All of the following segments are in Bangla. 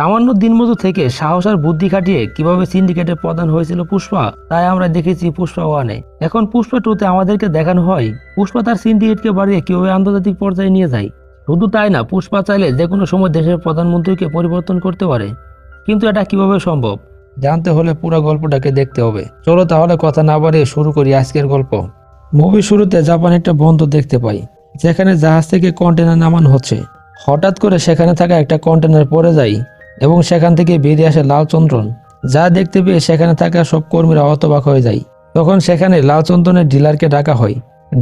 সামান্য দিনমজুর থেকে সাহস আর বুদ্ধি খাটিয়ে কিভাবে সিন্ডিকেটের প্রধান হয়েছিল পুষ্পা, তাই আমরা দেখেছি পুষ্পা 1-এ। এখন পুষ্পা 2-তে আমাদেরকে দেখানো হয় পুষ্পা তার সিন্ডিকেটকে বাড়িয়ে কিভাবে আন্তর্জাতিক পর্যায়ে নিয়ে যায়। শুধু তাই না, পুষ্পা চাইলে যে কোনো সময় দেশের প্রধানমন্ত্রীকে পরিবর্তন করতে পারে। কিন্তু এটা কিভাবে সম্ভব জানতে হলে পুরো গল্পটাকে দেখতে হবে। চলো তাহলে কথা না বাড়িয়ে শুরু করি আজকের গল্প। মুভির শুরুতে জাপানে একটা বন্দর দেখতে পাই, যেখানে জাহাজ থেকে কন্টেনার নামানো হচ্ছে। হঠাৎ করে সেখানে থাকা একটা কন্টেনার পড়ে যায় এবং সেখান থেকে বেরিয়ে আসে লাল চন্দন, যা দেখতে পেয়ে সেখানে থাকা সব কর্মীরা হতবাক হয়ে যায়। তখন সেখানে লাল চন্দনের ডিলারকে ডাকা হয়।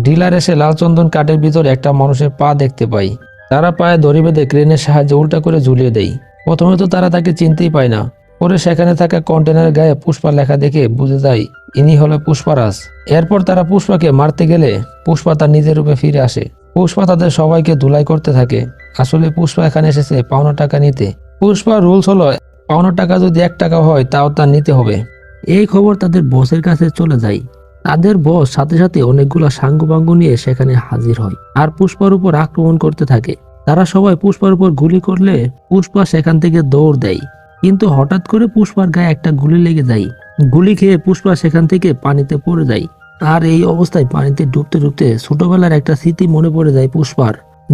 ডিলার এসে লাল চন্দন কাঠের ভিতরে একটা মানুষের পা দেখতে পায়। তারা পায়ে দড়ি বেঁধে ক্রেনের সাহায্যে উল্টা করে ঝুলিয়ে দেয়। প্রথমে তো তারা তাকে চিনতেই পায় না। পরে সেখানে থাকা কন্টেনারের গায়ে পুষ্পা লেখা দেখে বুঝে যায় ইনি হলো পুষ্পারাজ। এরপর তারা পুষ্পাকে মারতে গেলে পুষ্পা তার নিজের রূপে ফিরে আসে। পুষ্পা তাদের সবাইকে ধুলাই করতে থাকে। আসলে পুষ্পা এখানে এসেছে পাওনা টাকা নিতে। পুষ্পার রুলস হলো পাওনা টাকা যদি 1 টাকা হয় তাও তার নিতে হবে। এই খবর তাদের বসের কাছে চলে যায়। তাদের বস সাথে সাথে অনেকগুলা সাঙ্গু নিয়ে সেখানে হাজির হয় আর পুষ্পার উপর আক্রমণ করতে থাকে। তারা সবাই পুষ্পার উপর গুলি করলে পুষ্পা সেখান থেকে দৌড় দেয়। কিন্তু হঠাৎ করে পুষ্পার গায়ে একটা গুলি লেগে যায়। গুলি খেয়ে পুষ্পা সেখান থেকে পানিতে পড়ে যায়। আর এই অবস্থায় পানিতে ডুবতে ডুবতে ছোটবেলার একটা স্মৃতি মনে পড়ে যায় পুষ্পার,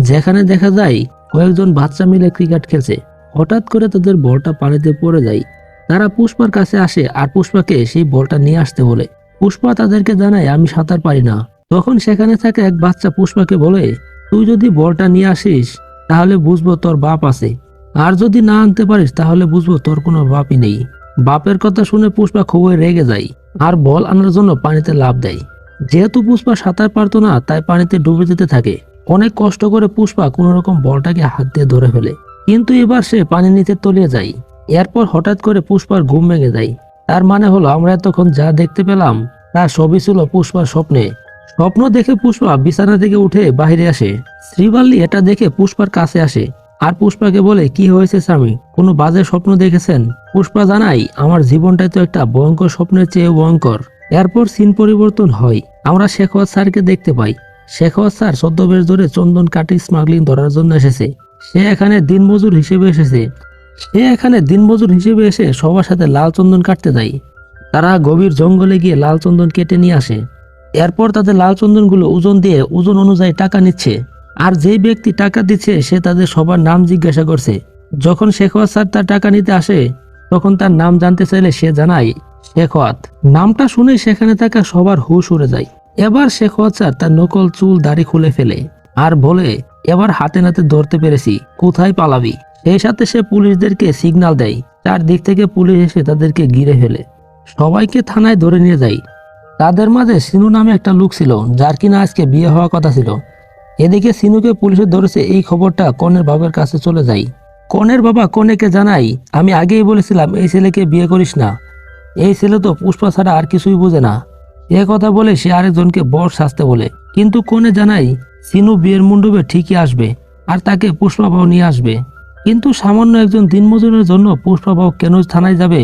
যেখানে দেখা যায় কয়েকজন বাচ্চা মিলে ক্রিকেট খেলছে। হঠাৎ করে তাদের বলটা পানিতে পড়ে যায়। তারা পুষ্পার কাছে আসে আর পুষ্পাকে সেই বলটা নিয়ে আসতে বলে। পুষ্পা তাদেরকে জানায় আমি সাঁতার পারি না। তখন সেখানে থাকা এক বাচ্চা পুষ্পাকে বলে তুই যদি বলটা নিয়ে আসিস তাহলে বুঝবো তোর বাপ আছে, আর যদি না আনতে পারিস তাহলে বুঝবো তোর কোনো বাপই নেই। বাপের কথা শুনে পুষ্পা খুবই রেগে যায় আর বল আনার জন্য পানিতে লাফ দেয়। যেহেতু পুষ্পা সাঁতার পারতো না তাই পানিতে ডুবে যেতে থাকে। অনেক কষ্ট করে পুষ্পা কোন রকম বলটাকে হাত দিয়ে ধরে ফেলে, কিন্তু এবার সে পানি নিচে তলিয়ে যায়। এরপর হঠাৎ করে পুষ্পার ঘুম ভেঙে যায়। তার মানে হলো আমরা এতক্ষণ যা দেখতে পেলাম তা সবই ছিল পুষ্পার স্বপ্নে। স্বপ্ন দেখে পুষ্পা বিছানা থেকে উঠে বাইরে আসে। শ্রীবাল্লি এটা দেখে পুষ্পার কাছে আসে আর পুষ্পাকে বলে কি হয়েছে স্বামী, কোনো বাজে স্বপ্ন দেখেছেন? পুষ্পা জানাই আমার জীবনটাই তো একটা ভয়ঙ্কর স্বপ্নের চেয়ে ভয়ঙ্কর। এরপর সিন পরিবর্তন হয়। আমরা শেখাওয়াত স্যারকে দেখতে পাই। শেখাওয়াত স্যার ছদ্মবেশ ধরে চন্দন কাঠি স্মাগলিং ধরার জন্য এসেছে। সে এখানে দিনমজুর হিসেবে এসে সবার সাথে লাল চন্দন কাটতে যায়। তারা গভীর জঙ্গলে গিয়ে লাল চন্দন কেটে নিয়ে আসে। এরপর তাদের লাল চন্দনগুলো ওজন দিয়ে ওজন অনুযায়ী টাকা নিচ্ছে। আর যেই ব্যক্তি টাকা দিচ্ছে সে তাদের সবার নাম জিজ্ঞাসা করছে। যখন শেখাওয়াত স্যার তার টাকা নিতে আসে তখন তার নাম জানতে চাইলে সে জানায় শেখাওয়াত। নামটা শুনে সেখানে থাকা সবার হুঁশ উড়ে যায়। এবার শেখাওয়াত স্যার তার নকল চুল দাড়ি খুলে ফেলে আর বলে এবার হাতে নাতে ধরতে পেরেছি, কোথায় পালাবি? সেই সাথে সে পুলিশদেরকে সিগন্যাল দেয়। চারদিক থেকে পুলিশ এসে তাদেরকে ঘিরে ফেলে। সবাইকে থানায় ধরে নিয়ে যায়। তাদের মাঝে সিনু নামে একটা লোক ছিল, যার কিনা আজকে বিয়ে হওয়ার কথা ছিল। এদিকে সিনুকে পুলিশে ধরেছে এই খবরটা কনের বাবার কাছে চলে যায়। কনের বাবা কনেকে জানাই আমি আগেই বলেছিলাম এই ছেলেকে বিয়ে করিস না, এই ছেলে তো পুষ্পা ছাড়া আর কিছুই বোঝে না। এ কথা বলে সে আরেকজনকে বর সাজতে বলে। কিন্তু কনে জানাই সিনু বিয়ের মণ্ডপে ঠিকই আসবে আর তাকে পুষ্পাবাবু নিয়ে আসবে। কিন্তু সামান্য একজন দিনমজুরের জন্য পুষ্পাবাবু কেন থানায় যাবে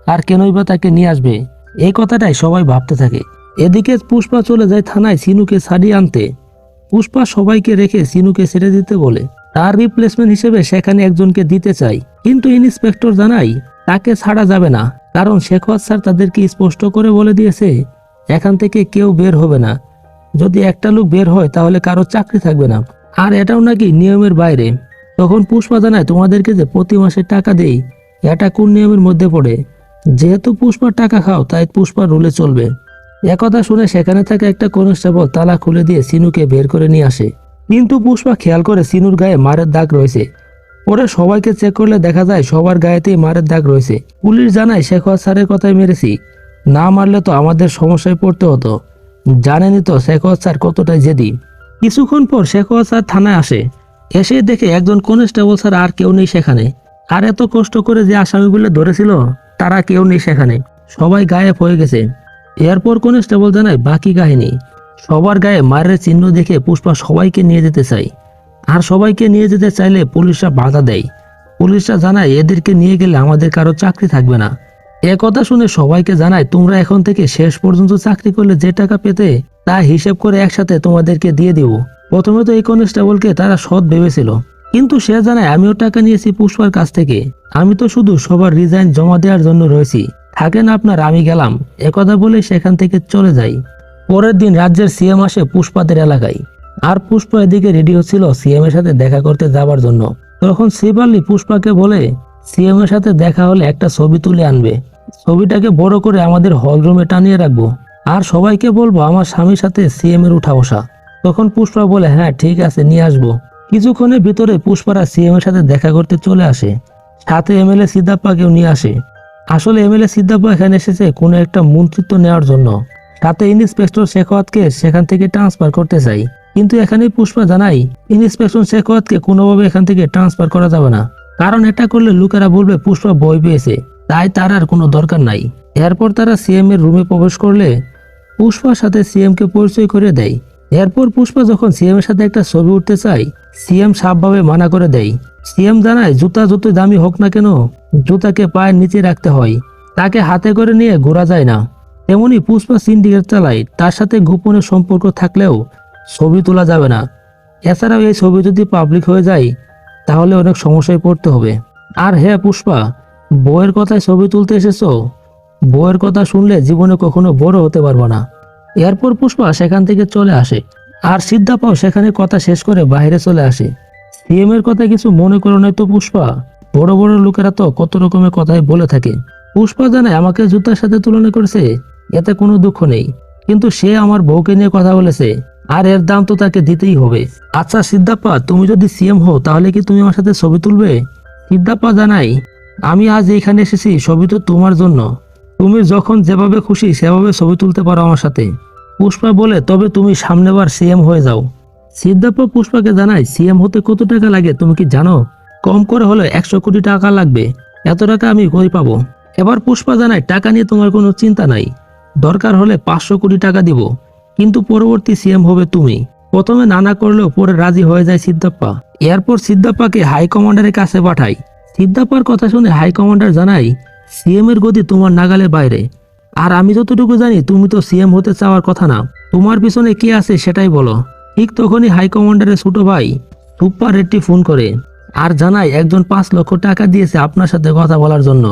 আর কেনই বা তাকে নিয়ে আসবে, এই কথাটাই সবাই ভাবতে থাকে। এদিকে পুষ্পা চলে যায় থানায় সিনুকে ছাড়িয়ে আনতে। পুষ্পা সবাইকে রেখে সিনুকে ছেড়ে দিতে বলে। তার রিপ্লেসমেন্ট হিসেবে সেখানে একজনকে দিতে চাই, কিন্তু ইন্সপেক্টর জানাই তাকে ছাড়া যাবে না, কারণ শেখাওয়াত স্যার তাদেরকে স্পষ্ট করে বলে দিয়েছে এখান থেকে কেউ বের হবে না। যদি একটা লোক বের হয় তাহলে কারো চাকরি থাকবে না, আর এটাও নাকি নিয়মের বাইরে। তখন পুষ্পা জানায় তোমাদেরকে যে প্রতি মাসে টাকা দেই এটা কোন নিয়মের মধ্যে পড়ে? যেহেতু পুষ্পার টাকা খাও তাই পুষ্পার রুলে চলবে। একথা শুনে সেখানে থাকা একটা কনস্টেবল তালা খুলে দিয়ে সিনুকে বের করে নিয়ে আসে। কিন্তু পুষ্পা খেয়াল করে সিনুর গায়ে মারের দাগ রয়েছে। পরে সবাইকে চেক করলে দেখা যায় সবার গায়েতেই মারের দাগ রয়েছে। পুলিশ জানায় শেখাওয়াত স্যারের কথাই মেরেছি, না মারলে তো আমাদের সমস্যায় পড়তে হতো। জানেনি তো শেখাওয়াত স্যার কতটাই জেদি। কিছুক্ষণ পর শেখাওয়াত স্যার থানায় আসে। এসে দেখে একজন কনস্টেবল স্যার আর কেউ নেই সেখানে। আর এত কষ্ট করে যে আসামিগুলো ধরেছিল তারা কেউ নেই সেখানে, সবাই গায়েব হয়ে গেছে। এরপর কনস্টেবল জানায় বাকি কাহিনী। সবার গায়ে মারের চিহ্ন দেখে পুষ্পা সবাইকে নিয়ে যেতে চায়, আর সবাইকে নিয়ে যেতে চাইলে পুলিশরা বাধা দেয়। পুলিশরা জানায় এদেরকে নিয়ে গেলে আমাদের কারো চাকরি থাকবে না। এ কথা শুনে সবাইকে জানায় তোমরা এখন থেকে শেষ পর্যন্ত চাকরি করলে যে টাকা পেতে তা হিসেব করে একসাথে তোমাদেরকে দিয়ে দিব। প্রথমে তো এই কনস্টেবলকে তারা সৎ ভেবেছিল, কিন্তু সে জানায় আমিও টাকা নিয়েছি পুষ্পার কাছ থেকে, আমি তো শুধু সবার রিজাইন জমা দেওয়ার জন্য রয়েছি, থাকেন আপনার, আমি গেলাম। একথা বলে সেখান থেকে চলে যাই। পরের দিন রাজ্যের সিএম আসে পুষ্পাদের এলাকায়, আর পুষ্পা এদিকে রেডি হচ্ছিল সিএম এর সাথে দেখা করতে যাবার জন্য। তখন শিবালি পুষ্পাকে বলে সিএম এর সাথে দেখা হলে একটা ছবি তুলে আনবে, ছবিটাকে বড় করে আমাদের হল রুমে টানিয়ে রাখবো, আর সবাইকে বলবো আমার স্বামীর সাথে সিএম এর উঠা বসা। তখন পুষ্পা বলে হ্যাঁ ঠিক আছে, নিয়ে আসবো। কিছুক্ষণের ভিতরে পুষ্পারা সিএম এর সাথে দেখা করতে চলে আসে, সাথে এমএলএ সিদ্ধাপ্পাকেও নিয়ে আসে। আসলে এমএলএ সিদ্ধাপ্পা এখানে এসেছে কোনো একটা মন্ত্রিত্ব নেওয়ার জন্য, সাথে ইন্সপেক্টর শেখাওয়াতকে সেখান থেকে ট্রান্সফার করতে চাই। কিন্তু এখানে পুষ্পা জানাই ইন্সপেক্টর শেখাওয়াতকে কোনোভাবে এখান থেকে ট্রান্সফার করা যাবে না, কারণ এটা করলে লোকেরা বলবে পুষ্পা ভয় পেয়েছে, তাই তার আর কোনো দরকার নাই। এরপর তারা সিএম এর রুমে প্রবেশ করলে পুষ্পার সাথে সিএম কে পরিচয় করে দেয়। এরপর পুষ্পা যখন সিএম এর সাথে একটা ছবি উঠতে চায়, সিএম সাফভাবে মানা করে দেয়। সিএম জানায় জুতা যতই দামি হোক না কেন, জুতাকে পায়ের নিচে রাখতে হয়, তাকে হাতে করে নিয়ে ঘোরা যায় না। তেমনি পুষ্পা সিন্ডিকেট চালায়, তার সাথে গোপনে সম্পর্ক থাকলেও ছবি তোলা যাবে না। এছাড়াও এই ছবি যদি পাবলিক হয়ে যায় তাহলে অনেক সমস্যায় পড়তে হবে। আর হ্যাঁ পুষ্পা, বউয়ের কথায় ছবি তুলতে এসেছো, বউয়ের কথা শুনলে জীবনে কখনো বড় হতে পারবো না। এরপর পুষ্পা সেখান থেকে চলে আসে, আর সিদ্ধাপ্পাও সেখানে কথা শেষ করে বাইরে চলে আসে। সিএম এর কথা কিছু মনে করো নাই তো পুষ্পা, বড় বড় লোকেরা তো কত রকমের কথাই বলে থাকে। পুষ্পা জানায় আমাকে জুতার সাথে তুলনা করেছে, এতে কোনো দুঃখ নেই, কিন্তু সে আমার বউকে নিয়ে কথা বলেছে, আর এর দাম তো তাকে দিতেই হবে। আচ্ছা সিদ্ধাপ্পা, তুমি যদি সিএম হও তাহলে কি তুমি আমার সাথে ছবি তুলবে? সিদ্ধাপ্পা জানাই আমি আজ এখানে এসেছি ছবি তো তোমার জন্য, তুমি যখন যেভাবে খুশি সেভাবে ছবি তুলতে পারো আমার সাথে। পুষ্পা বলে তবে তুমি সামনেবার সিএম হয়ে যাও। সিদ্ধাপ্পা পুষ্পাকে জানায় সিএম হতে কত টাকা লাগে তুমি কি জানো? কম করে হলে 100 কোটি টাকা লাগবে, এত টাকা আমি কই পাবো? এবার পুষ্পা জানায় টাকা নিয়ে তোমার কোনো চিন্তা নাই, দরকার হলে 500 কোটি টাকা দিব, কিন্তু পরবর্তী সিএম হবে তুমি। প্রথমে নানা করলেও পরে রাজি হয়ে যায় সিদ্ধাপ্পা। এরপর সিদ্ধাপ্পাকে হাই কমান্ডারের কাছে পাঠায়। সিদ্ধাপ্পার কথা শুনে হাই কমান্ডার জানায় সিএম এর গতি তোমার নাগালের বাইরে, আর আমি যতটুকু জানি তুমি তো সিএম হতে চাওয়ার কথা না, তোমার পিছনে কে আছে সেটাই বলো। ঠিক তখনই হাই কমান্ডারের ছোট ভাই সুপার রেড্ডি ফোন করে আর জানায় একজন 5 লক্ষ টাকা দিয়েছে আপনার সাথে কথা বলার জন্য।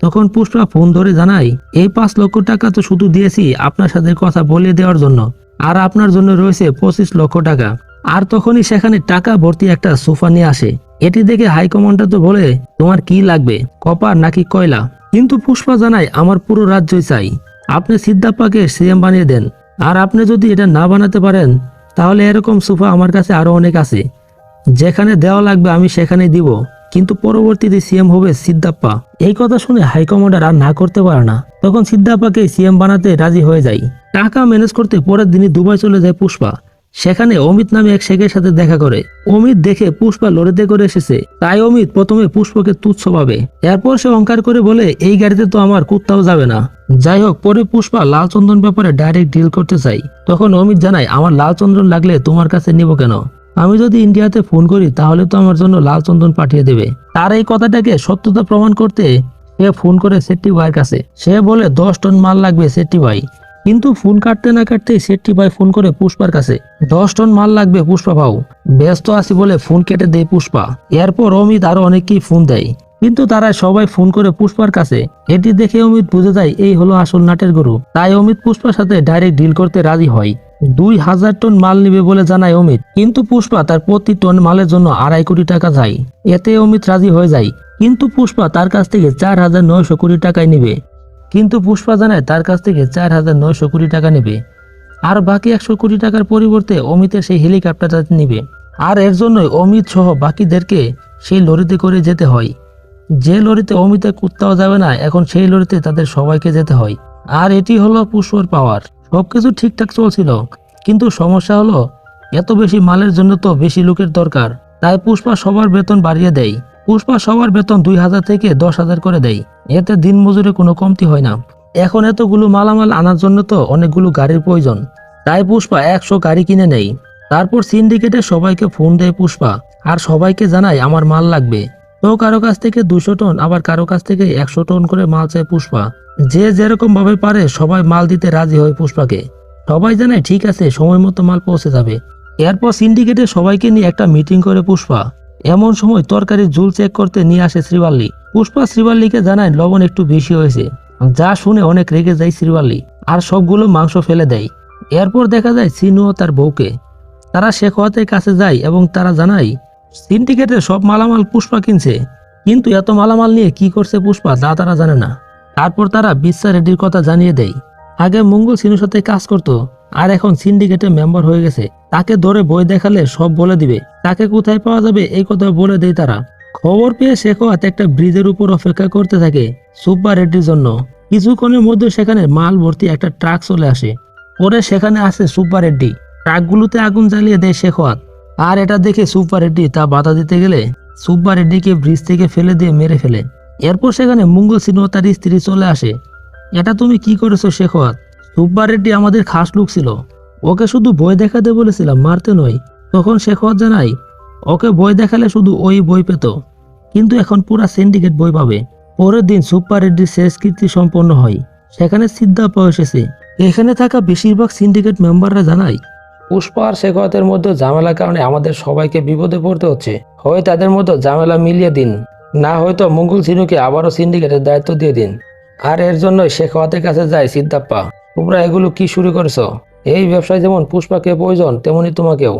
তখন পুষ্পা ফোন ধরে জানায় এই 5 লক্ষ টাকা তো শুধু দিয়েছি আপনার সাথে কথা বলিয়ে দেওয়ার জন্য, আর আপনার জন্য রয়েছে 25 লক্ষ টাকা। আর তখনই সেখানে টাকা ভর্তি একটা সোফা নিয়ে আসে। এটি দেখে হাই কমান্ডার তো বলে তোমার কি লাগবে, কপার নাকি কয়লা? কিন্তু পুষ্পা জানায় আমার পুরো রাজ্যই চাই, আপনি সিদ্ধাপ্পাকে সিএম বানিয়ে দেন, আর আপনি যদি এটা না বানাতে পারেন তাহলে এরকম সোফা আমার কাছে আরো অনেক আছে, যেখানে দেওয়া লাগবে আমি সেখানে দিব, কিন্তু পরবর্তীতে সিএম হবে সিদ্ধাপ্পা। এই কথা শুনে হাইকমান্ডার আর না করতে পারে না, তখন সিদ্ধাপ্পাকে সিএম বানাতে রাজি হয়ে যায়। টাকা ম্যানেজ করতে পরের দিনই দুবাই চলে যায় পুষ্পা। সেখানে অমিত নামে এক শেখের সাথে দেখা করে। অমিত দেখে পুষ্পা লরিতে করে এসেছে, তাই অমিত প্রথমে পুষ্পকে তুচ্ছ ভাবে। এরপর সে অহংকার করে বলে এই গাড়িতে তো আমার কুত্তাও যাবে না। যাই হোক, পরে পুষ্পা লাল চন্দন ব্যাপারে ডাইরেক্ট ডিল করতে চাই। তখন অমিত জানায় আমার লাল চন্দন লাগলে তোমার কাছে নিব কেন, আমি যদি ইন্ডিয়াতে ফোন করি তাহলে তো আমার জন্য লাল চন্দন পাঠিয়ে দেবে। তার এই কথাটাকে সত্যতা প্রমাণ করতে সে ফোন করে সেট্টি ভাইয়ের কাছে। সে বলে 10 টন মাল লাগবে সেট্টি ভাই, কিন্তু ফোন কাটতে না কাটতেই সেট্টি ভাই ফোন করে পুষ্পার কাছে 10 টন মাল লাগবে পুষ্পা ভাও, ব্যস্ত আছি বলে ফোন কেটে দেয় পুষ্পা। এরপর অমিত আরো অনেককেই ফোন দেয়, কিন্তু তারা সবাই ফোন করে পুষ্পার কাছে। এটি দেখে অমিত বুঝে যায় এই হলো আসল নাটের গরু, তাই অমিত পুষ্পার সাথে ডাইরেক্ট ডিল করতে রাজি হয়। 2000 টন মাল নিবে বলে জানায় অমিত, কিন্তু পুষ্পা তার প্রতি টন মালের জন্য 2.5 কোটি টাকা চায়। এতে অমিত রাজি হয়ে যায়, কিন্তু পুষ্পা তার কাছ থেকে 4900 কোটি টাকায় নিবে। কিন্তু পুষ্পা জানায় তার কাছ থেকে 4900 কোটি টাকা নেবে, আর বাকি 100 কোটি টাকার পরিবর্তে অমিতের সেই হেলিকপ্টারটা নিবে। আর এর জন্যই অমিত সহ বাকিদেরকে সেই লরিতে করে যেতে হয়। যে লরিতে অমিতের কুত্তাও যাবে না, এখন সেই লরিতে তাদের সবাইকে যেতে হয়। আর এটি হলো পুষ্পার পাওয়ার। সবকিছু ঠিকঠাক চলছিল, কিন্তু সমস্যা হলো এত বেশি মালের জন্য তো বেশি লোকের দরকার, তাই পুষ্পা সবার বেতন বাড়িয়ে দেয়। পুষ্পা সবার বেতন 2000 থেকে 10,000 করে দেয়, এতে দিন মজুরে কোনো কমতি হয় না। এখন এতগুলো মালামাল আনার জন্য তো অনেকগুলো গাড়ির প্রয়োজন, তাই পুষ্পা 100 গাড়ি কিনে নেয়। তারপর সিন্ডিকেটে সবাইকে ফোন দেয় পুষ্পা, আর সবাইকে জানায় আমার মাল লাগবে। তো কারো কাছ থেকে 200 টন, আবার কারো কাছ থেকে 100 টন করে মাল চায় পুষ্পা। যে যেরকম ভাবে পারে সবাই মাল দিতে রাজি হয় পুষ্পাকে। সবাই জানায় ঠিক আছে, সময় মতো মাল পৌঁছে যাবে। এরপর সিন্ডিকেটে সবাইকে নিয়ে একটা মিটিং করে পুষ্পা। এমন সময় তরকারির ঝোল চেক করতে নিয়ে আসে শ্রীবাল্লি। পুষ্পা শ্রীবাল্লিকে জানায় লবণ একটু বেশি হয়েছে, যা শুনে অনেক রেগে যায় শ্রীবাল্লি আর সবগুলো মাংস ফেলে দেয়। এরপর দেখা যায় সিনু ও তার বউকে। তারা শেখাওয়াতের কাছে যায় এবং তারা জানায় সিন্ডিকেটের সব মালামাল পুষ্পা কিনছে, কিন্তু এত মালামাল নিয়ে কি করছে পুষ্পা তা তারা জানে না। তারপর তারা বিশ্বা রেড্ডির কথা জানিয়ে দেয়। আগে মঙ্গল সিনুর সাথে কাজ করতো আর এখন সিন্ডিকেটের মেম্বার হয়ে গেছে। তাকে ধরে বই দেখালে সব বলে দিবে, তাকে কোথায় পাওয়া যাবে এই কথা বলে দেয় তারা। খবর পেয়ে শেখাওয়াত একটা ব্রিজের উপর অপেক্ষা করতে থাকে সুব্বা রেড্ডির জন্য। কিছুক্ষণের মধ্যে সেখানে মাল ভর্তি একটা ট্রাক চলে আসে। পরে সেখানে আসে সুব্বা রেড্ডি। ট্রাকগুলোতে আগুন জ্বালিয়ে দেয় শেখাওয়াত। আর এটা দেখে সুব্বা রেড্ডি তা বাধা দিতে গেলে সুব্বা রেড্ডিকে ব্রিজ থেকে ফেলে দিয়ে মেরে ফেলে। এরপর সেখানে মঙ্গল সিনু ও তার স্ত্রী চলে আসে। এটা তুমি কি করেছো শেখাওয়াত? সুব্বা রেড্ডি আমাদের খাস লোক ছিল, ওকে শুধু বই দেখাতে বলেছিলাম, মারতে নয়। তখন শেখাওয়াত জানাই ওকে বই দেখালে শুধু ওই বই পেত, কিন্তু এখন পুরা সিন্ডিকেট বই পাবে। পরের দিন সুব্বা রেড্ডির শেষ কীর্তি সম্পন্ন হয়। সেখানে সিদ্ধাপ্পা এসেছে। এখানে থাকা বেশিরভাগ সিন্ডিকেট মেম্বাররা জানায় পুষ্পা আর শেখাওয়াতের মধ্যে ঝামেলার কারণে আমাদের সবাইকে বিপদে পড়তে হচ্ছে। হয় তাদের মধ্যে ঝামেলা মিলিয়ে দিন, না হয়তো মঙ্গল সিনুকে আবারও সিন্ডিকেটের দায়িত্ব দিয়ে দিন। আর এর জন্যই শেখাওয়াতের কাছে যায় সিদ্ধাপ্পা। তোমরা এগুলো কি শুরু করেছো? এই ব্যবসায় যেমন পুষ্পাকে প্রয়োজন তেমনি তোমাকেও,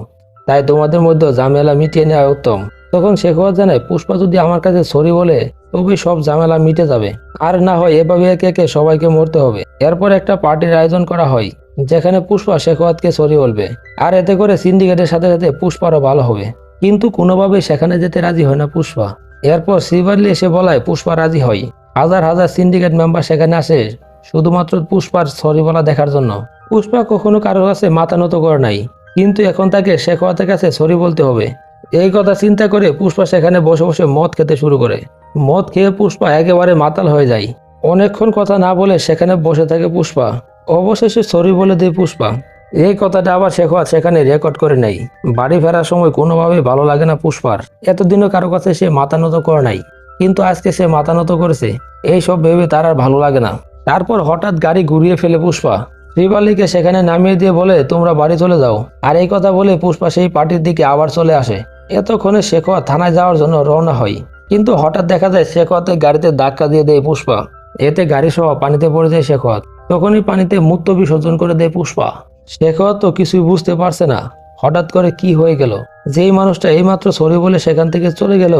তাই তোমাদের মধ্যে ঝামেলা মিটিয়ে নেওয়া উত্তম। তখন শেখাওয়াত জানায় পুষ্পা যদি আমার কাছে সরি বলে তবেই সব ঝামেলা মিটে যাবে, আর না হয় এভাবে একে একে সবাইকে মরতে হবে। এরপর একটা পার্টির আয়োজন করা হয় যেখানে পুষ্পা শেখাওয়াতকে সরি বলবে, আর এতে করে সিন্ডিকেটের সাথে সাথে পুষ্পারও ভালো হবে। কিন্তু কোনোভাবেই সেখানে যেতে রাজি হয় না পুষ্পা। এরপর শ্রীবাল্লি এসে বলায় পুষ্পা রাজি হয়। হাজার হাজার সিন্ডিকেট মেম্বার সেখানে আসে শুধুমাত্র পুষ্পার সরি বলা দেখার জন্য। পুষ্পা কখনো কারোর কাছে মাথা নত করে নাই, কিন্তু এখন তাকে শেখাওয়াতের কাছে সরি বলতে হবে। এই কথা চিন্তা করে পুষ্পা সেখানে বসে বসে মদ খেতে শুরু করে। মদ খেয়ে পুষ্পা একেবারে মাতাল হয়ে যায়। অনেকক্ষণ কথা না বলে সেখানে বসে থাকে পুষ্পা। অবশেষে সরি বলে দেয় পুষ্পা। এই কথাটা আবার শেখাওয়াত সেখানে রেকর্ড করে নেয়। বাড়ি ফেরার সময় কোনোভাবেই ভালো লাগে না পুষ্পার। এতদিনও কারো কাছে সে মাথা নত করে নাই, কিন্তু আজকে সে মাথা নত করেছে। এইসব ভেবে তার আর ভালো লাগে না। তারপর হঠাৎ গাড়ি ঘুরিয়ে ফেলে পুষ্পা। শ্রীবাল্লিকে সেখানে নামিয়ে দিয়ে বলে তোমরা বাড়ি চলে যাও। আর এই কথা বলে পুষ্পা সেই পার্টির দিকে আবার চলে আসে। এতক্ষণে শেখাওয়াত থানায় যাওয়ার জন্য রওনা হয়, কিন্তু হঠাৎ দেখা যায় শেখাওয়াতের গাড়িতে ধাক্কা দিয়ে দেয় পুষ্পা। এতে গাড়ি সহ পানিতে পড়ে যায় শেখাওয়াত। তখনই পানিতে মূত্র বিসর্জন করে দেয় পুষ্পা। শেখাওয়াত তো কিছুই বুঝতে পারছে না হঠাৎ করে কি হয়ে গেল। যেই মানুষটা এইমাত্র সরি বলে সেখান থেকে চলে গেল,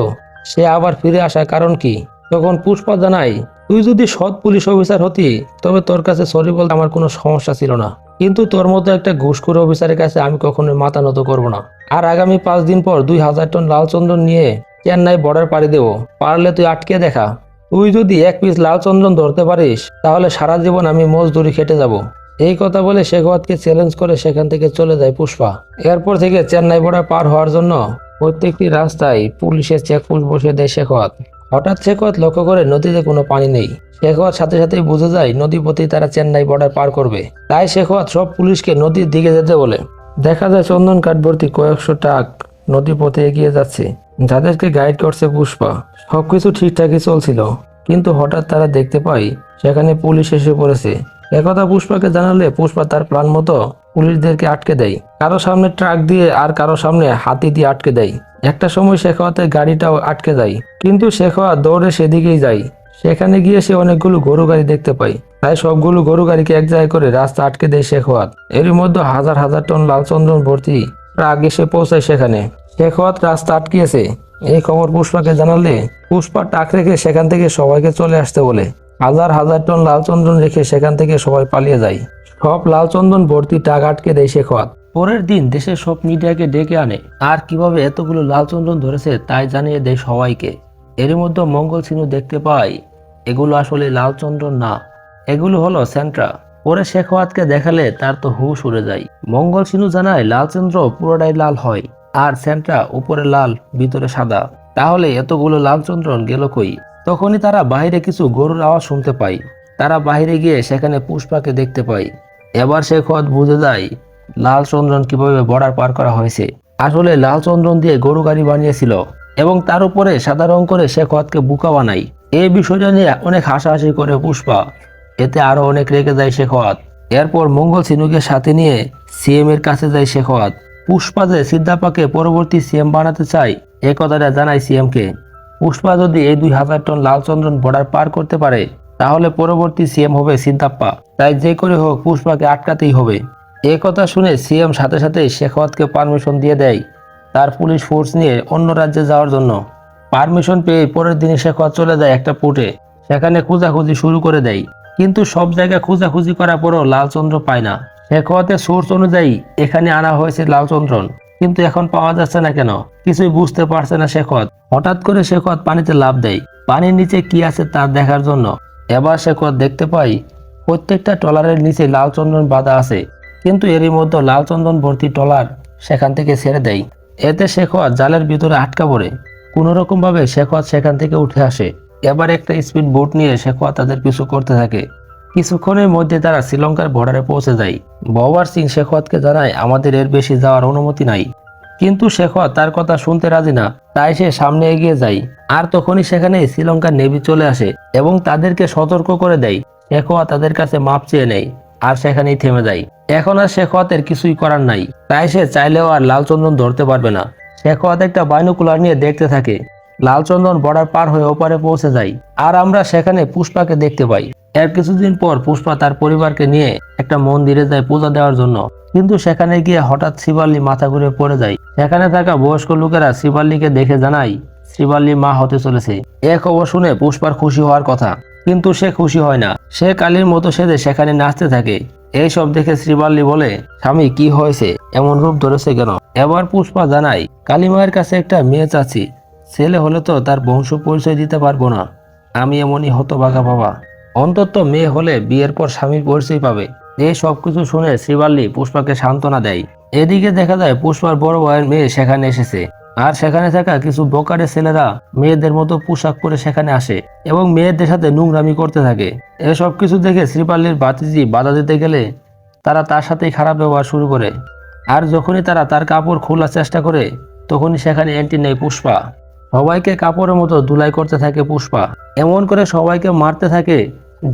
সে আবার ফিরে আসার কারণ কি? তখন পুষ্পা জানায় তুই যদি সৎ পুলিশ অফিসার হতি তবে তোর কাছে সরি বলতে আমার কোনো সমস্যা ছিল না, কিন্তু তোর মতো একটা ঘুষখোর অফিসারের কাছে আমি কখনোই মাথা নত করবো না। আর আগামী 5 দিন পর 2000 টন লাল চন্দন নিয়ে চেন্নাই বর্ডার পাড়ি দেবো, পারলে তুই আটকে দেখা। তুই যদি 1 পিস লাল চন্দন ধরতে পারিস তাহলে সারা জীবন আমি মজদুরি খেটে যাব। এই কথা বলে শেখাওয়াতকে চ্যালেঞ্জ করে সেখান থেকে চলে যায় পুষ্পা। এরপর থেকে চেন্নাই বর্ডার পার হওয়ার জন্য প্রত্যেকটি রাস্তায় পুলিশের চেকপোস্ট বসে দেয় শেখাওয়াত। হঠাৎ শেখাওয়াত লক্ষ্য করে নদীতে কোনো পানি নেই। শেখাওয়াত সাথে সাথে বুঝে যায় নদী পথেই তারা চেন্নাই বর্ডার পার করবে। তাই শেখাওয়াত সব পুলিশকে নদীর দিকে যেতে বলে। দেখা যায় চন্দন কাঠ ভর্তি কয়েকশো ট্রাক নদী পথে এগিয়ে যাচ্ছে, যাদেরকে গাইড করছে পুষ্পা। সবকিছু ঠিকঠাকই চলছিল, কিন্তু হঠাৎ তারা দেখতে পায় সেখানে পুলিশ এসে পড়েছে। একথা পুষ্পাকে জানালে পুষ্পা তার প্ল্যান মতো পুলিশদেরকে আটকে দেয়। কারো সামনে ট্রাক দিয়ে আর কারো সামনে হাতি দিয়ে আটকে দেয়। একটা সময় শেখাওয়াতের গাড়িটাও আটকে যায়, কিন্তু শেখাওয়াত দৌড়ে সেদিকেই যায়। সেখানে গিয়ে সে অনেকগুলো গরু গাড়ি দেখতে পায়, তাই সবগুলো গরু গাড়িকে এক জায়গায় করে রাস্তা আটকে দেয় শেখাওয়াত। এরই মধ্যে হাজার হাজার টন লাল চন্দন ভর্তি ট্রাক এসে পৌঁছায় সেখানে। শেখাওয়াত রাস্তা আটকিয়েছে এই খবর পুষ্পাকে জানালে পুষ্পা ট্রাক রেখে সেখান থেকে সবাইকে চলে আসতে বলে। হাজার হাজার টন লাল চন্দন রেখে সেখান থেকে সবাই পালিয়ে যায়। সব লাল চন্দন ভর্তি ট্রাক আটকে দেয় শেখাওয়াত। পরের দিন দেশের সব মিডিয়াকে ডেকে আনে আর কিভাবে এতগুলো লাল চন্দন ধরেছে তাই জানিয়ে দেয় সবাইকে। এর মধ্যে মঙ্গল সিনু দেখতে পায় এগুলো আসলে লাল চন্দন না, এগুলো হলো সেন্ট্রা। পরে শেখাওয়াতকে দেখালে তার তো হুশ উড়ে যায়। মঙ্গল সিনু জানায় লাল চন্দ্র পুরোটাই লাল হয় আর সেন্ট্রা উপরে লাল ভিতরে সাদা। তাহলে এতগুলো লাল চন্দন গেল কই? তখনই তারা বাইরে কিছু গরুর আওয়াজ শুনতে পায়। তারা বাইরে গিয়ে সেখানে পুষ্পাকে দেখতে পায়। এবার শেখাওয়াত বুঝে যায় লাল চন্দন কিভাবে বর্ডার পার করা হয়েছে। আসলে লাল চন্দন দিয়ে গরু গাড়ি বানিয়েছিল এবং তার উপরে সাদা রং করে শেখাওয়াতকে বোকা বানায়। এই বিষয়টা নিয়ে অনেক হাসাহাসি করে পুষ্পা, এতে আরো অনেক রেগে যায় শেখাওয়াত। এরপর মঙ্গল সিনুকে সাথে নিয়ে সিএম এর কাছে যায় শেখাওয়াত। পুষ্পা যে সিদ্ধাপ্পাকে পরবর্তী সিএম বানাতে চায় এই কথাটা জানাই সিএমকে। পুষ্পা যদি এই 2000 টন লাল চন্দন বর্ডার পার করতে পারে তাহলে পরবর্তী সিএম হবে সিদ্ধাপ্পা। তাই যে করে হোক পুষ্পাকে আটকাতেই হবে। এই কথা শুনে সিএম সাথে সাথে শেখাওয়াতকে পারমিশন দিয়ে দেয় তার পুলিশ ফোর্স নিয়ে অন্য রাজ্যে যাওয়ার জন্য। পারমিশন পেয়ে পরের দিনে শেখাওয়াত চলে যায় একটা পোর্টে। সেখানে খোঁজাখুঁজি শুরু করে দেয়, কিন্তু সব জায়গায় খোঁজাখুঁজি করার পরও লালচন্দ্র পায় না। শেখাওয়াতের সোর্স অনুযায়ী এখানে আনা হয়েছে লালচন্দ্রন, কিন্তু এখন পাওয়া যাচ্ছে না কেন কিছুই বুঝতে পারছে না শেখাওয়াত। হঠাৎ করে শেখাওয়াত পানিতে লাফ দেয় পানির নিচে কি আছে তা দেখার জন্য। এবার শেখাওয়াত দেখতে পাই প্রত্যেকটা ট্রলারের নিচে লালচন্দন বাঁধা আছে, কিন্তু এরই মধ্যে লালচন্দন ভর্তি ট্রলার সেখান থেকে ছেড়ে দেয়। এতে শেখাওয়াত জালের ভিতরে আটকা পড়ে। কোনো রকম ভাবে শেখাওয়াত সেখান থেকে উঠে আসে। এবার একটা স্পিড বোট নিয়ে শেখাওয়াত তাদের পিছু করতে থাকে। কিছুক্ষণের মধ্যে তারা শ্রীলঙ্কার বর্ডারে পৌঁছে যায়। বওয়ার সিং শেখাওয়াতকে জানায় আমাদের এর বেশি যাওয়ার অনুমতি নাই, কিন্তু শেখাওয়াত তার কথা শুনতে রাজি না। তাই সে সামনে এগিয়ে যায়। আর তখনই সেখানে শ্রীলঙ্কার নেভি চলে আসে এবং তাদেরকে সতর্ক করে দেয়। শেখাওয়াত তাদের কাছে মাপ চেয়ে নেয় আর সেখানেই থেমে যায়। এখন আর শেখাওয়াতের কিছুই করার নাই, তাই সে চাইলেও আর লালচন্দন ধরতে পারবে না। শেখাওয়াত একটা বাইনোকুলার নিয়ে দেখতে থাকে। লালচন্দন বর্ডার পার হয়ে ওপারে পৌঁছে যায় আর আমরা সেখানে পুষ্পাকে দেখতে পাই। এর কিছুদিন পর পুষ্পা তার পরিবারকে নিয়ে একটা মন্দিরে যায় পূজা দেওয়ার জন্য, কিন্তু সেখানে গিয়ে হঠাৎ শ্রীবাল্লি মাথা ঘুরে পড়ে যায়। সেখানে থাকা বয়স্ক লোকেরা শ্রীবাল্লিকে দেখে জানায় শ্রীবাল্লি মা হতে চলেছে। এ খবর শুনে পুষ্পার খুশি হওয়ার কথা, কিন্তু সে খুশি হয় না। সে কালীর মতো সেজে সেখানে নাচতে থাকে। এইসব দেখে শ্রীবাল্লি বলে স্বামী কি হয়েছে, এমন রূপ ধরেছে কেন? এবার পুষ্পা জানায় কালী মায়ের কাছে একটা মেয়ে চাচ্ছি, ছেলে হলে তো তার বংশ পরিচয় দিতে পারবো না। আমি এমনই হতভাগা বাবা, অন্তত মেয়ে হলে বিয়ের পর স্বামীর পরিচয় পাবে। এই সবকিছু শুনে শ্রীবাল্লি পুষ্পাকে সান্ত্বনা দেয়। এদিকে দেখা যায় পুষ্পার বড় ভাইয়ের মেয়ে সেখানে এসেছে, আর সেখানে থাকা কিছু বোকারে ছেলেরা মেয়েদের মতো পোশাক পরে সেখানে আসে এবং মেয়েদের সাথে নোংরামি করতে থাকে। এসব কিছু দেখে শ্রীপাল্লির বাতিজি বাধা দিতে গেলে তারা তার সাথেই খারাপ ব্যবহার শুরু করে। আর যখনই তারা তার কাপড় খোলার চেষ্টা করে তখনই সেখানে এন্ট্রি নেয় পুষ্পা। সবাইকে কাপড়ের মতো ধুলাই করতে থাকে পুষ্পা, এমন করে সবাইকে মারতে থাকে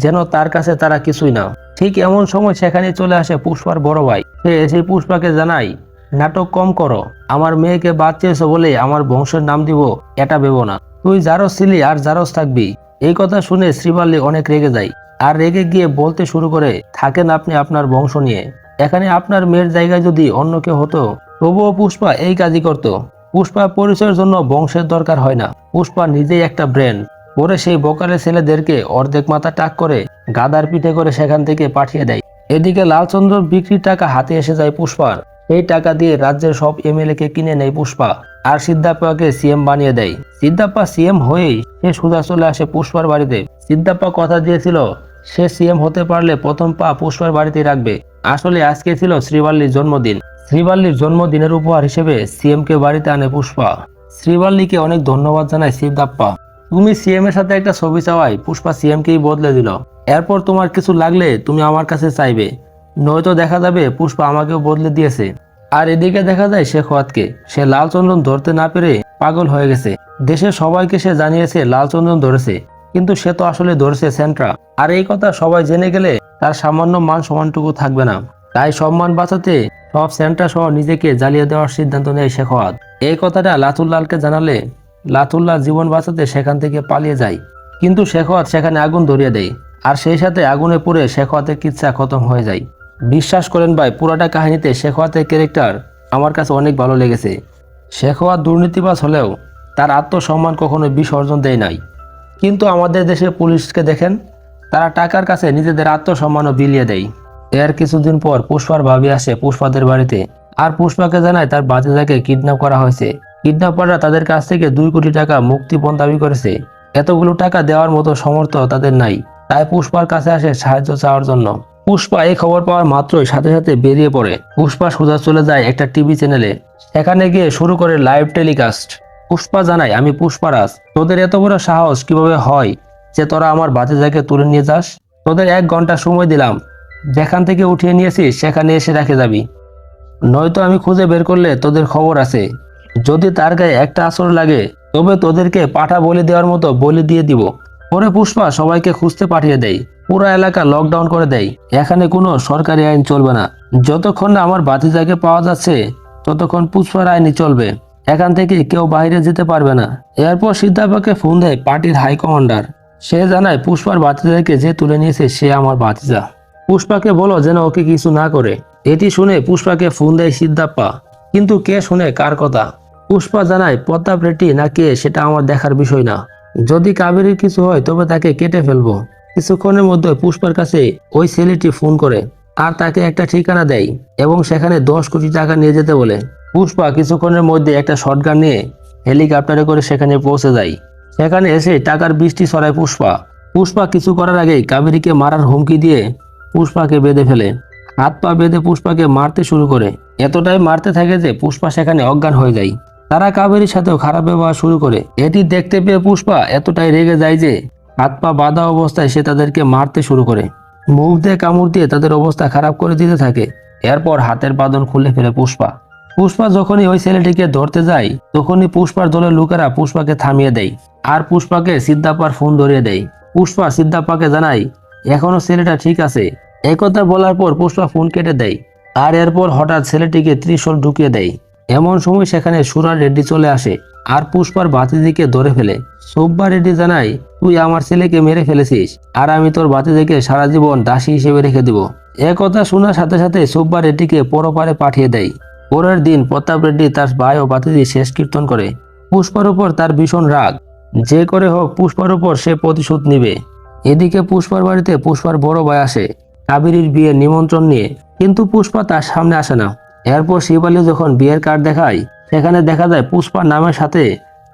যেন তার কাছে তারা কিছুই না। ঠিক এমন সময় সেখানে চলে আসে পুষ্পার বড় ভাই। সে এসে পুষ্পাকে জানায় নাটক কম করো, আমার মেয়েকে বাদ চেয়েছো বলে আমার বংশের নাম দিব এটা ভেবো না। তুই জারজ ছিলি আর জারজ থাকবি। এই কথা শুনে শ্রীবাল্লি অনেক রেগে যায় আর রেগে গিয়ে বলতে শুরু করে থাকেন আপনি আপনার বংশ নিয়ে, এখানে আপনার মেয়ের জায়গায় যদি অন্য কেউ হতো তবুও পুষ্পা এই কাজই করতো। পুষ্পা পরিচয়ের জন্য বংশের দরকার হয় না, পুষ্পা নিজেই একটা ব্র্যান্ড। পরে সেই বোকারে ছেলেদেরকে অর্ধেক মাথা টাক করে গাদার পিঠে করে সেখান থেকে পাঠিয়ে দেয়। এদিকে লালচন্দ্র বিক্রির টাকা হাতে এসে যায় পুষ্পার। এই টাকা দিয়ে রাজ্যের সব এমএলএ কে কিনে নেয় পুষ্পা আর সিদ্ধাপ্পাকে সিএম বানিয়ে দেয়। সিদ্ধাপ্পা সিএম হয়েই সে সোজা চলে আসে পুষ্পার বাড়িতে। সিদ্ধাপ্পা কথা দিয়েছিল সে সিএম হতে পারলে প্রথম পা পুষ্পার বাড়িতে রাখবে। আসলে আজকে ছিল শ্রীবাল্লির জন্মদিন। শ্রীবাল্লির জন্মদিনের উপহার হিসেবে সিএম কে বাড়িতে আনে পুষ্পা। শ্রীবাল্লিকে অনেক ধন্যবাদ জানায় সিদ্ধাপ্পা। তুমি সিএম এর সাথে একটা ছবি চাওয়াই পুষ্পা সিএম কেই বদলে দিল। এরপর তোমার কিছু লাগলে তুমি আমার কাছে চাইবে, নয়তো দেখা যাবে পুষ্পা আমাকেও বদলে দিয়েছে। আর এদিকে দেখা যায় শেখাওয়াতকে, সে লালচন্দন ধরতে না পেরে পাগল হয়ে গেছে। দেশের সবাইকে সে জানিয়েছে লালচন্দন ধরেছে, কিন্তু সে তো আসলে ধরেছে সেন্ট্রা। আর এই কথা সবাই জেনে গেলে তার সামান্য মান সম্মানটুকু থাকবে না। তাই সম্মান বাঁচাতে সব সেন্ট্রা সহ নিজেকে জ্বালিয়ে দেওয়ার সিদ্ধান্ত নেয় শেখাওয়াত। এই কথাটা লাতুল্লালকে জানালে লাতুল্লাহ জীবন বাঁচাতে সেখান থেকে পালিয়ে যায়, কিন্তু শেখাওয়াত সেখানে আগুন ধরিয়ে দেয় আর সেই সাথে আগুনে পুড়ে শেখাওয়াতের কিচ্ছা খতম হয়ে যায়। বিশ্বাস করেন ভাই, পুরাটা কাহিনীতে শেখাওয়াতের ক্যারেক্টার আমার কাছে অনেক ভালো লেগেছে। শেখাওয়াত দুর্নীতিবাজ হলেও তার আত্মসম্মান কখনো বিসর্জন দেয় নাই, কিন্তু আমাদের দেশের পুলিশকে দেখেন, তারা টাকার কাছে নিজেদের আত্মসম্মানও বিলিয়ে দেয়। এর কিছুদিন পর পুষ্পার ভাবি আসে পুষ্পাদের বাড়িতে আর পুষ্পাকে জানায় তার বাতিজাকে কিডন্যাপ করা হয়েছে। কিডন্যাপাররা তাদের কাছ থেকে 2 কোটি টাকা মুক্তিপণ দাবি করেছে। এতগুলো টাকা দেওয়ার মতো সামর্থ্য তাদের নাই, তাই পুষ্পার কাছে আসে সাহায্য চাওয়ার জন্য। পুষ্পা এই খবর পাওয়ার মাত্রই সাথে সাথে বেরিয়ে পড়ে। পুষ্পা সোজা চলে যায় একটা টিভি চ্যানেলে, সেখানে গিয়ে শুরু করে লাইভ টেলিকাস্ট। পুষ্পা জানায় আমি পুষ্পারাজ, তোদের এত বড় সাহস কিভাবে হয় যে তোরা আমার বাতিজাকে তুলে নিয়ে যাস? তোদের 1 ঘন্টা সময় দিলাম, যেখান থেকে উঠিয়ে নিয়েছিস সেখানে এসে রেখে যাবি, নয়তো আমি খুঁজে বের করলে তোদের খবর আছে। যদি তার গায়ে একটা আঁচড় লাগে তবে তোদেরকে পাঠা বলি দেওয়ার মতো বলি দিয়ে দিব। পরে পুষ্পা সবাইকে খুঁজতে পাঠিয়ে দেয়। পুরো এলাকা লকডাউন করে দেয়। এখানে কোনো সরকারি আইন চলবে না, যতক্ষণ না আমার বাতিজাকে পাওয়া যাচ্ছে ততক্ষণ পুষ্পার আইনই চলবে। এখান থেকে কেউ বাইরে যেতে পারবে না। এরপর সিদ্ধার্থকে ফোন দেয় পার্টির হাই কমান্ডার। সে জানায় পুষ্পার ভাতিজাকে যে তুলে নিয়েছে সে আমার ভাতিজা। পুষ্পাকে বলো যেন ওকে কিছু না করে। এটি শুনে পুষ্পাকে ফোন দেয় সিদ্ধাপ্পা। কিন্তু কে শুনে কার কথা? পুষ্পা জানায় প্রতাপ রেড্ডি না কে সেটা আমার দেখার বিষয় না। যদি কাবেরীর কিছু হয় তবে তাকে কেটে ফেলবো। কিছুক্ষণের মধ্যে পুষ্পার কাছে ওই ছেলেটি ফোন করে আর তাকে একটা ঠিকানা দেয় এবং সেখানে 10 কোটি টাকা নিয়ে যেতে বলে। পুষ্পা কিছুক্ষণের মধ্যে একটা শটগান নিয়ে হেলিকপ্টারে করে সেখানে পৌঁছে যায়। সেখানে এসে টাকার বৃষ্টি ছড়ায় পুষ্পা। পুষ্পা কিছু করার আগেই কাবেরীকে মারার হুমকি দিয়ে পুষ্পাকে বেঁধে ফেলে। হাত পা বেঁধে পুষ্পাকে মারতে শুরু করে। এতটাই মারতে থাকে যে পুষ্পা সেখানে অজ্ঞান হয়ে যায়। তারা কাবেরীর সাথেও খারাপ ব্যবহার শুরু করে। এটি দেখতে পেয়ে পুষ্পা এতটাই রেগে যায় যে হাত পা বাঁধা অবস্থায় সে তাদেরকে মারতে শুরু করে। মুখ দিয়ে কামড় দিয়ে তাদের অবস্থা খারাপ করে দিতে থাকে। এরপর হাতের বাঁধন খুলে ফেলে পুষ্পা। পুষ্পা যখনই ওই ছেলেটিকে ধরতে যায় তখনই পুষ্পার দলের লোকেরা পুষ্পাকে থামিয়ে দেয় আর পুষ্পাকে সিদ্ধাপ্পার ফোন ধরিয়ে দেয়। পুষ্পা সিদ্ধাপ্পাকে জানায় এখনো ছেলেটা ঠিক আছে। এই কথা বলার পর পুষ্পা ফোন কেটে দেয় আর এরপর হঠাৎ ছেলেটিকে ত্রিশূল ঢুকিয়ে দেয়। এমন সময় সেখানে সুরা রেড্ডি চলে আসে আর পুষ্পার ভাতিজিকে ধরে ফেলে। সুব্বা রেড্ডি জানায় তুই আমার ছেলেকে মেরে ফেলেছিস আর আমি তোর ভাতিজিকে সারা জীবন দাসী হিসেবে রেখে দিব। এ কথা শোনার সাথে সাথে সুব্বা রেড্ডিকে পরপারে পাঠিয়ে দেয়। পরের দিন প্রতাপ রেড্ডি তার ভাই ও ভাতিজি শেষ কীর্তন করে। পুষ্পার উপর তার ভীষণ রাগ। যে করে হোক পুষ্পার উপর সে প্রতিশোধ নিবে। এদিকে পুষ্পার বাড়িতে পুষ্পার বড় ভাই আসে কাবেরীর বিয়ের নিমন্ত্রণ নিয়ে, কিন্তু পুষ্পা তার সামনে আসে না। এরপর শিবালী যখন বিয়ের কার্ড দেখায় সেখানে দেখা যায় পুষ্পার নামের সাথে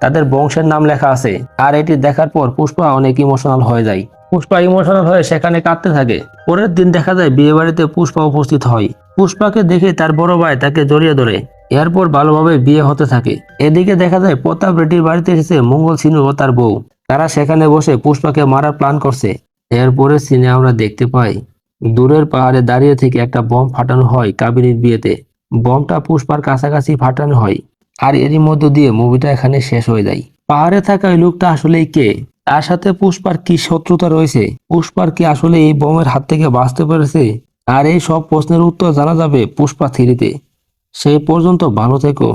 তাদের বংশের নাম লেখা আছে। আর এটি দেখার পর পুষ্পা অনেক ইমোশনাল হয়ে যায়। পুষ্পা ইমোশনাল হয়ে সেখানে কাঁদতে থাকে। পরের দিন দেখা যায় বিয়ে বাড়িতে পুষ্পা উপস্থিত হয়। পুষ্পাকে দেখে তার বড় ভাই তাকে জড়িয়ে ধরে। এরপর ভালোভাবে বিয়ে হতে থাকে। এদিকে দেখা যায় প্রতাপ রেড্ডির বাড়িতে এসেছে মঙ্গল সিনু ও তার বউ। তারা সেখানে বসে পুষ্পাকে মারার প্ল্যান করছে। এরপরে সিনে আমরা দেখতে পাই দূরের পাহাড়ে দাঁড়িয়ে থেকে একটা বম ফাটানো হয় কাবেরীর বিয়েতে। বমটা পুষ্পার কাছাকাছি ফাটানো হয় আর এরই মধ্য দিয়ে মুভিটা এখানে শেষ হয়ে যায়। পাহাড়ে থাকা ওই লোকটা আসলেই কে? তার সাথে পুষ্পার কি শত্রুতা রয়েছে? পুষ্পার কি আসলে এই বোমের হাত থেকে বাঁচতে পেরেছে? আর এই সব প্রশ্নের উত্তর জানা যাবে পুষ্পা 3-তে। সেই পর্যন্ত ভালো থেকো।